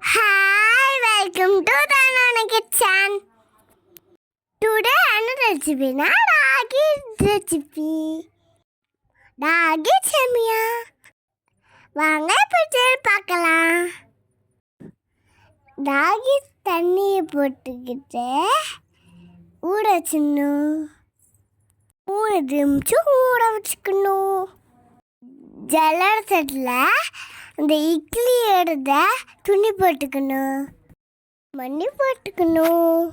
Hi, welcome to the Nana Kitchen. Today, another recipe na ragi recipe. Ragi chemiya. வாங்க இப்போ பார்க்கலாம். ராகி தண்ணியை போட்டுக்கிட்டு ஊற வச்சிடணும். 3 நிமிஷம் ஊற வச்சுக்கணும். ஜலசத்தில் அந்த இட்லி எடுத்த துணி போட்டுக்கணும், மண்ணி போட்டுக்கணும்.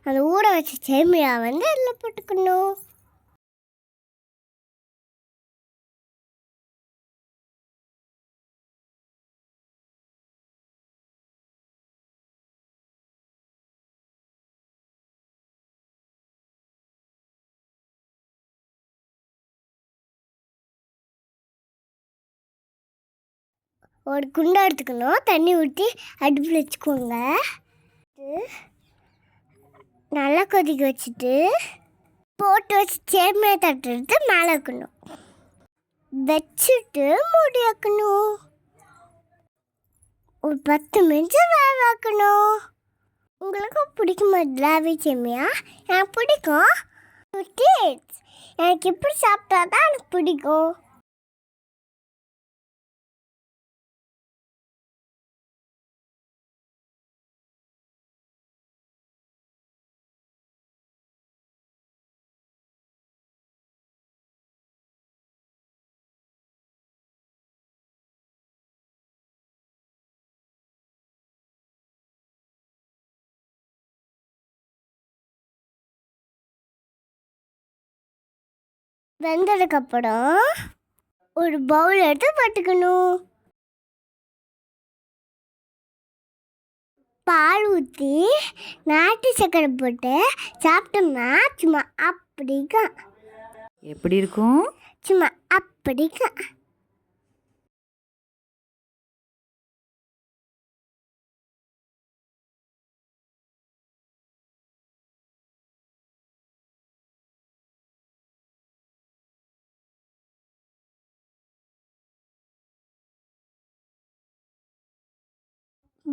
அந்த ஊற வச்ச சேமியா அதில் போட்டுக்கணும். ஒரு குண்டை எடுத்துக்கணும், தண்ணி ஊற்றி அடுப்பில் வச்சுக்கோங்க. நல்லா கொதிக்க வச்சுட்டு போட்டு வச்சு சேமியா தட்டு எடுத்து மேலே வைக்கணும். வச்சுட்டு மூடி வைக்கணும். ஒரு 10 நிமிஷம் வேக வைக்கணும். உங்களுக்கு பிடிக்குமா ராகி சேமியா? எனக்கு பிடிக்கும். எனக்கு இப்படி சாப்பிட்டா தான் எனக்கு பிடிக்கும். வெந்ததுக்கப்புறம் ஒரு பவுல் எடுத்து போட்டுக்கணும். பால் ஊற்றி நாட்டு சக்கரை போட்டு சாப்பிட்டோம்னா சும்மா அப்படிக்கா. எப்படி இருக்கும்? சும்மா அப்படிக்கா.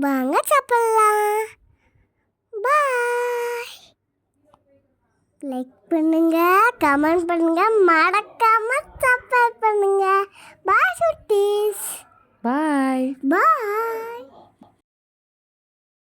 வாங்க சாப்பிடலாம். பாய். லைக் பண்ணுங்க, கமெண்ட் பண்ணுங்க, மறக்காம சப்ஸ்கிரைப் பண்ணுங்க. பாய் சுட்டீஸ். பாய். பாய்.